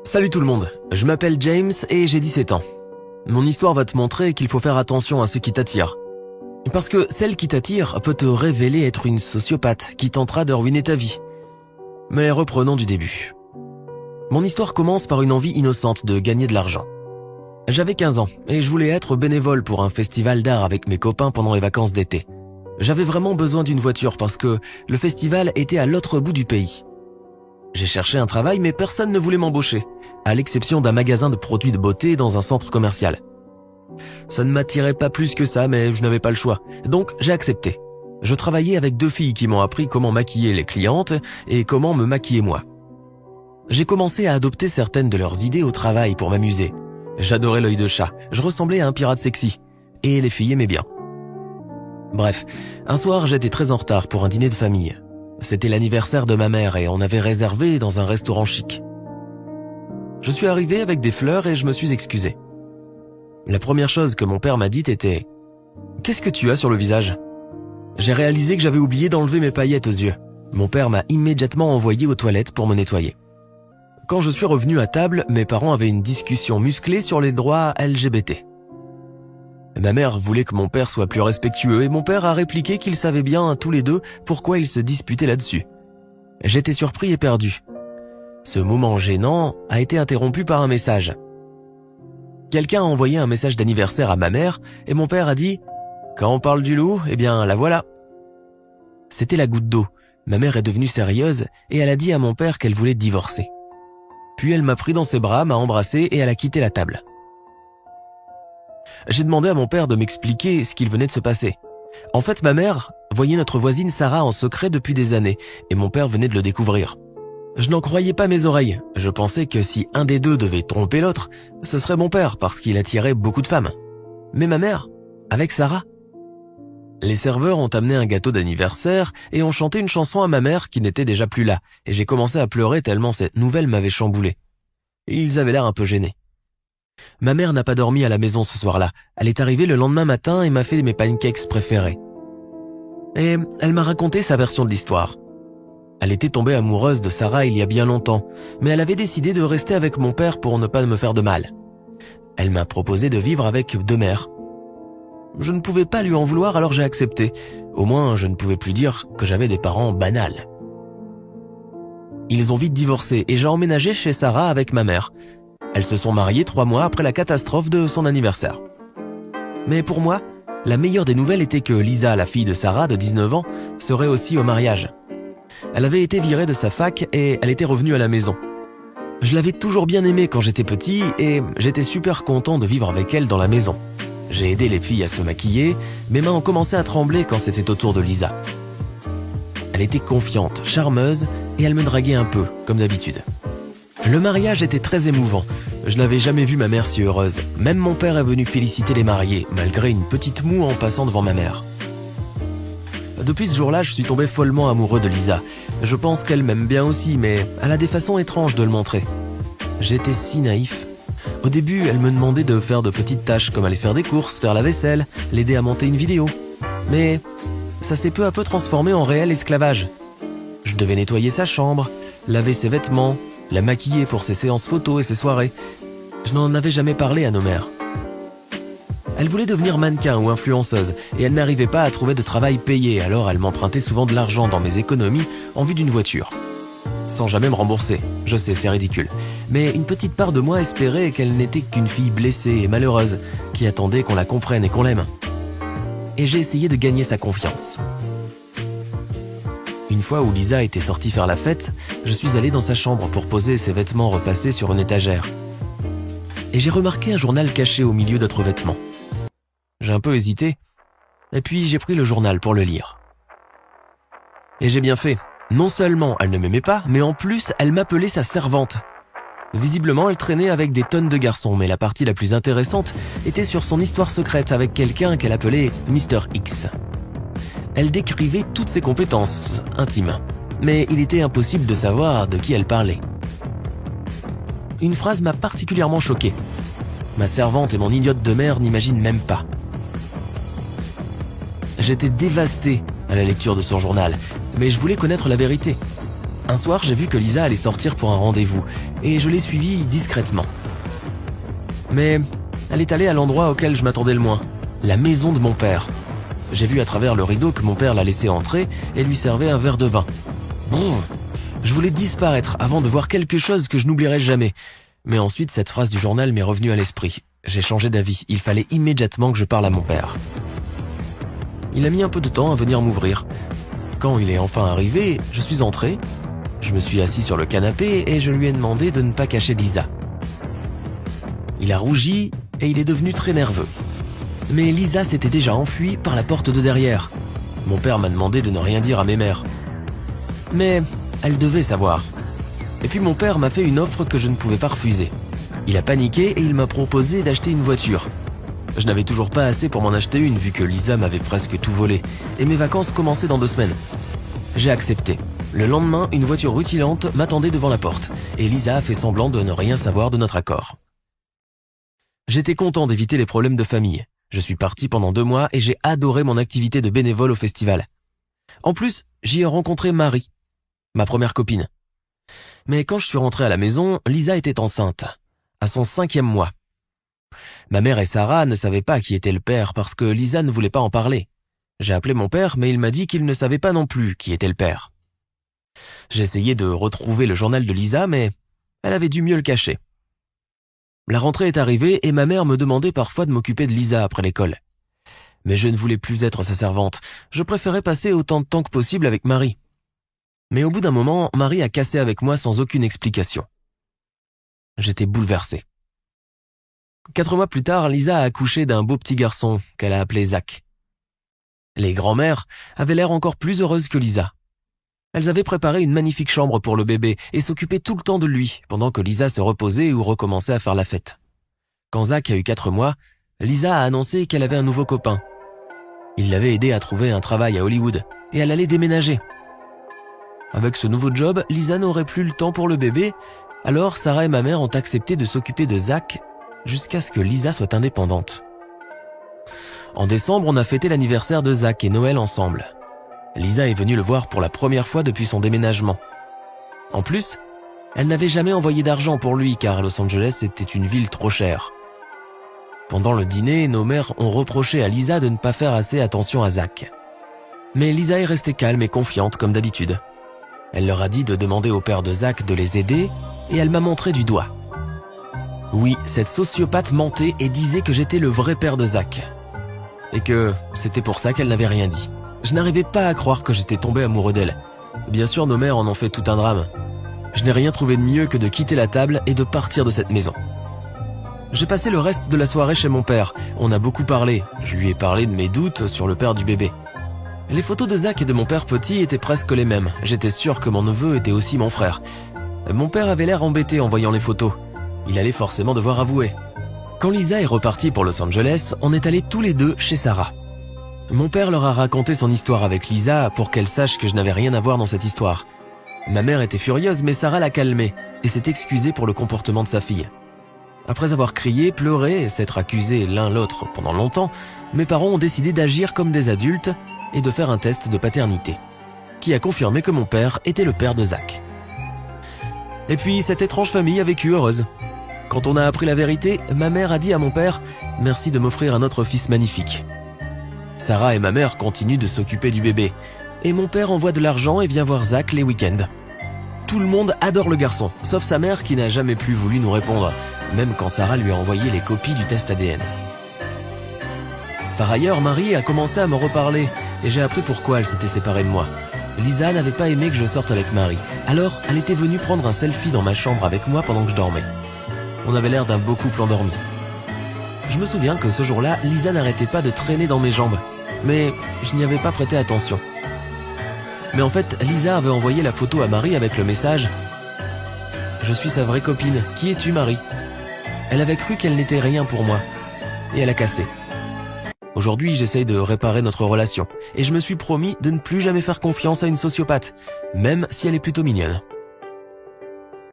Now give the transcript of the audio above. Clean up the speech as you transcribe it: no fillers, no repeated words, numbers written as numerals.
Salut tout le monde, je m'appelle James et j'ai 17 ans. Mon histoire va te montrer qu'il faut faire attention à ceux qui t'attirent. Parce que celle qui t'attire peut te révéler être une sociopathe qui tentera de ruiner ta vie. Mais reprenons du début. Mon histoire commence par une envie innocente de gagner de l'argent. J'avais 15 ans et je voulais être bénévole pour un festival d'art avec mes copains pendant les vacances d'été. J'avais vraiment besoin d'une voiture parce que le festival était à l'autre bout du pays. J'ai cherché un travail mais personne ne voulait m'embaucher, à l'exception d'un magasin de produits de beauté dans un centre commercial. Ça ne m'attirait pas plus que ça mais je n'avais pas le choix, donc j'ai accepté. Je travaillais avec 2 filles qui m'ont appris comment maquiller les clientes et comment me maquiller moi. J'ai commencé à adopter certaines de leurs idées au travail pour m'amuser. J'adorais l'œil de chat, je ressemblais à un pirate sexy, et les filles aimaient bien. Bref, un soir j'étais très en retard pour un dîner de famille. C'était l'anniversaire de ma mère et on avait réservé dans un restaurant chic. Je suis arrivé avec des fleurs et je me suis excusé. La première chose que mon père m'a dite était « Qu'est-ce que tu as sur le visage ?» J'ai réalisé que j'avais oublié d'enlever mes paillettes aux yeux. Mon père m'a immédiatement envoyé aux toilettes pour me nettoyer. Quand je suis revenu à table, mes parents avaient une discussion musclée sur les droits LGBT. Ma mère voulait que mon père soit plus respectueux et mon père a répliqué qu'ils savaient bien tous les deux pourquoi ils se disputaient là-dessus. J'étais surpris et perdu. Ce moment gênant a été interrompu par un message. Quelqu'un a envoyé un message d'anniversaire à ma mère et mon père a dit « Quand on parle du loup, eh bien la voilà ». C'était la goutte d'eau. Ma mère est devenue sérieuse et elle a dit à mon père qu'elle voulait divorcer. Puis elle m'a pris dans ses bras, m'a embrassé et elle a quitté la table. J'ai demandé à mon père de m'expliquer ce qu'il venait de se passer. En fait, ma mère voyait notre voisine Sarah en secret depuis des années et mon père venait de le découvrir. Je n'en croyais pas mes oreilles. Je pensais que si un des deux devait tromper l'autre, ce serait mon père parce qu'il attirait beaucoup de femmes. Mais ma mère, avec Sarah. Les serveurs ont amené un gâteau d'anniversaire et ont chanté une chanson à ma mère qui n'était déjà plus là et j'ai commencé à pleurer tellement cette nouvelle m'avait chamboulé. Ils avaient l'air un peu gênés. Ma mère n'a pas dormi à la maison ce soir-là. Elle est arrivée le lendemain matin et m'a fait mes pancakes préférés. Et elle m'a raconté sa version de l'histoire. Elle était tombée amoureuse de Sarah il y a bien longtemps, mais elle avait décidé de rester avec mon père pour ne pas me faire de mal. Elle m'a proposé de vivre avec 2 mères. Je ne pouvais pas lui en vouloir alors j'ai accepté. Au moins, je ne pouvais plus dire que j'avais des parents banals. Ils ont vite divorcé et j'ai emménagé chez Sarah avec ma mère. Elles se sont mariées 3 mois après la catastrophe de son anniversaire. Mais pour moi, la meilleure des nouvelles était que Lisa, la fille de Sarah de 19 ans, serait aussi au mariage. Elle avait été virée de sa fac et elle était revenue à la maison. Je l'avais toujours bien aimée quand j'étais petit et j'étais super content de vivre avec elle dans la maison. J'ai aidé les filles à se maquiller, mes mains ont commencé à trembler quand c'était au tour de Lisa. Elle était confiante, charmeuse et elle me draguait un peu, comme d'habitude. Le mariage était très émouvant. Je n'avais jamais vu ma mère si heureuse. Même mon père est venu féliciter les mariés, malgré une petite moue en passant devant ma mère. Depuis ce jour-là, je suis tombé follement amoureux de Lisa. Je pense qu'elle m'aime bien aussi, mais elle a des façons étranges de le montrer. J'étais si naïf. Au début, elle me demandait de faire de petites tâches comme aller faire des courses, faire la vaisselle, l'aider à monter une vidéo. Mais ça s'est peu à peu transformé en réel esclavage. Je devais nettoyer sa chambre, laver ses vêtements, la maquiller pour ses séances photos et ses soirées. Je n'en avais jamais parlé à nos mères. Elle voulait devenir mannequin ou influenceuse et elle n'arrivait pas à trouver de travail payé, alors elle m'empruntait souvent de l'argent dans mes économies en vue d'une voiture. Sans jamais me rembourser. Je sais, c'est ridicule. Mais une petite part de moi espérait qu'elle n'était qu'une fille blessée et malheureuse qui attendait qu'on la comprenne et qu'on l'aime. Et j'ai essayé de gagner sa confiance. Une fois où Lisa était sortie faire la fête, je suis allé dans sa chambre pour poser ses vêtements repassés sur une étagère. Et j'ai remarqué un journal caché au milieu d'autres vêtements. J'ai un peu hésité, et puis j'ai pris le journal pour le lire. Et j'ai bien fait. Non seulement elle ne m'aimait pas, mais en plus elle m'appelait sa servante. Visiblement elle traînait avec des tonnes de garçons, mais la partie la plus intéressante était sur son histoire secrète avec quelqu'un qu'elle appelait Mr. X. Elle décrivait toutes ses compétences intimes, mais il était impossible de savoir de qui elle parlait. Une phrase m'a particulièrement choqué. Ma servante et mon idiote de mère n'imaginent même pas. J'étais dévasté à la lecture de son journal, mais je voulais connaître la vérité. Un soir, j'ai vu que Lisa allait sortir pour un rendez-vous, et je l'ai suivie discrètement. Mais elle est allée à l'endroit auquel je m'attendais le moins, la maison de mon père. J'ai vu à travers le rideau que mon père la laissait entrer et lui servait un verre de vin. Je voulais disparaître avant de voir quelque chose que je n'oublierai jamais. Mais ensuite, cette phrase du journal m'est revenue à l'esprit. J'ai changé d'avis, il fallait immédiatement que je parle à mon père. Il a mis un peu de temps à venir m'ouvrir. Quand il est enfin arrivé, je suis entré, je me suis assis sur le canapé et je lui ai demandé de ne pas cacher Lisa. Il a rougi et il est devenu très nerveux. Mais Lisa s'était déjà enfuie par la porte de derrière. Mon père m'a demandé de ne rien dire à mes mères. Mais elle devait savoir. Et puis mon père m'a fait une offre que je ne pouvais pas refuser. Il a paniqué et il m'a proposé d'acheter une voiture. Je n'avais toujours pas assez pour m'en acheter une vu que Lisa m'avait presque tout volé. Et mes vacances commençaient dans 2 semaines. J'ai accepté. Le lendemain, une voiture rutilante m'attendait devant la porte. Et Lisa a fait semblant de ne rien savoir de notre accord. J'étais content d'éviter les problèmes de famille. Je suis parti pendant 2 mois et j'ai adoré mon activité de bénévole au festival. En plus, j'y ai rencontré Marie, ma première copine. Mais quand je suis rentré à la maison, Lisa était enceinte, à son 5e mois. Ma mère et Sarah ne savaient pas qui était le père parce que Lisa ne voulait pas en parler. J'ai appelé mon père, mais il m'a dit qu'il ne savait pas non plus qui était le père. J'ai essayé de retrouver le journal de Lisa, mais elle avait dû mieux le cacher. La rentrée est arrivée et ma mère me demandait parfois de m'occuper de Lisa après l'école. Mais je ne voulais plus être sa servante. Je préférais passer autant de temps que possible avec Marie. Mais au bout d'un moment, Marie a cassé avec moi sans aucune explication. J'étais bouleversé. 4 mois plus tard, Lisa a accouché d'un beau petit garçon qu'elle a appelé Zach. Les grands-mères avaient l'air encore plus heureuses que Lisa. Elles avaient préparé une magnifique chambre pour le bébé et s'occupaient tout le temps de lui, pendant que Lisa se reposait ou recommençait à faire la fête. Quand Zach a eu 4 mois, Lisa a annoncé qu'elle avait un nouveau copain. Il l'avait aidé à trouver un travail à Hollywood et elle allait déménager. Avec ce nouveau job, Lisa n'aurait plus le temps pour le bébé, alors Sarah et ma mère ont accepté de s'occuper de Zach jusqu'à ce que Lisa soit indépendante. En décembre, on a fêté l'anniversaire de Zach et Noël ensemble. Lisa est venue le voir pour la première fois depuis son déménagement. En plus, elle n'avait jamais envoyé d'argent pour lui car Los Angeles était une ville trop chère. Pendant le dîner, nos mères ont reproché à Lisa de ne pas faire assez attention à Zach. Mais Lisa est restée calme et confiante comme d'habitude. Elle leur a dit de demander au père de Zach de les aider et elle m'a montré du doigt. Oui, cette sociopathe mentait et disait que j'étais le vrai père de Zach. Et que c'était pour ça qu'elle n'avait rien dit. Je n'arrivais pas à croire que j'étais tombé amoureux d'elle. Bien sûr, nos mères en ont fait tout un drame. Je n'ai rien trouvé de mieux que de quitter la table et de partir de cette maison. J'ai passé le reste de la soirée chez mon père. On a beaucoup parlé. Je lui ai parlé de mes doutes sur le père du bébé. Les photos de Zach et de mon père petit étaient presque les mêmes. J'étais sûr que mon neveu était aussi mon frère. Mon père avait l'air embêté en voyant les photos. Il allait forcément devoir avouer. Quand Lisa est repartie pour Los Angeles, on est allés tous les deux chez Sarah. Mon père leur a raconté son histoire avec Lisa pour qu'elle sache que je n'avais rien à voir dans cette histoire. Ma mère était furieuse, mais Sarah l'a calmée et s'est excusée pour le comportement de sa fille. Après avoir crié, pleuré et s'être accusés l'un l'autre pendant longtemps, mes parents ont décidé d'agir comme des adultes et de faire un test de paternité, qui a confirmé que mon père était le père de Zach. Et puis, cette étrange famille a vécu heureuse. Quand on a appris la vérité, ma mère a dit à mon père « Merci de m'offrir un autre fils magnifique ». Sarah et ma mère continuent de s'occuper du bébé, et mon père envoie de l'argent et vient voir Zach les week-ends. Tout le monde adore le garçon, sauf sa mère qui n'a jamais plus voulu nous répondre, même quand Sarah lui a envoyé les copies du test ADN. Par ailleurs, Marie a commencé à me reparler, et j'ai appris pourquoi elle s'était séparée de moi. Lisa n'avait pas aimé que je sorte avec Marie, alors elle était venue prendre un selfie dans ma chambre avec moi pendant que je dormais. On avait l'air d'un beau couple endormi. Je me souviens que ce jour-là, Lisa n'arrêtait pas de traîner dans mes jambes, mais je n'y avais pas prêté attention. Mais en fait, Lisa avait envoyé la photo à Marie avec le message « Je suis sa vraie copine, qui es-tu Marie ?» Elle avait cru qu'elle n'était rien pour moi, et elle a cassé. Aujourd'hui, j'essaye de réparer notre relation, et je me suis promis de ne plus jamais faire confiance à une sociopathe, même si elle est plutôt mignonne.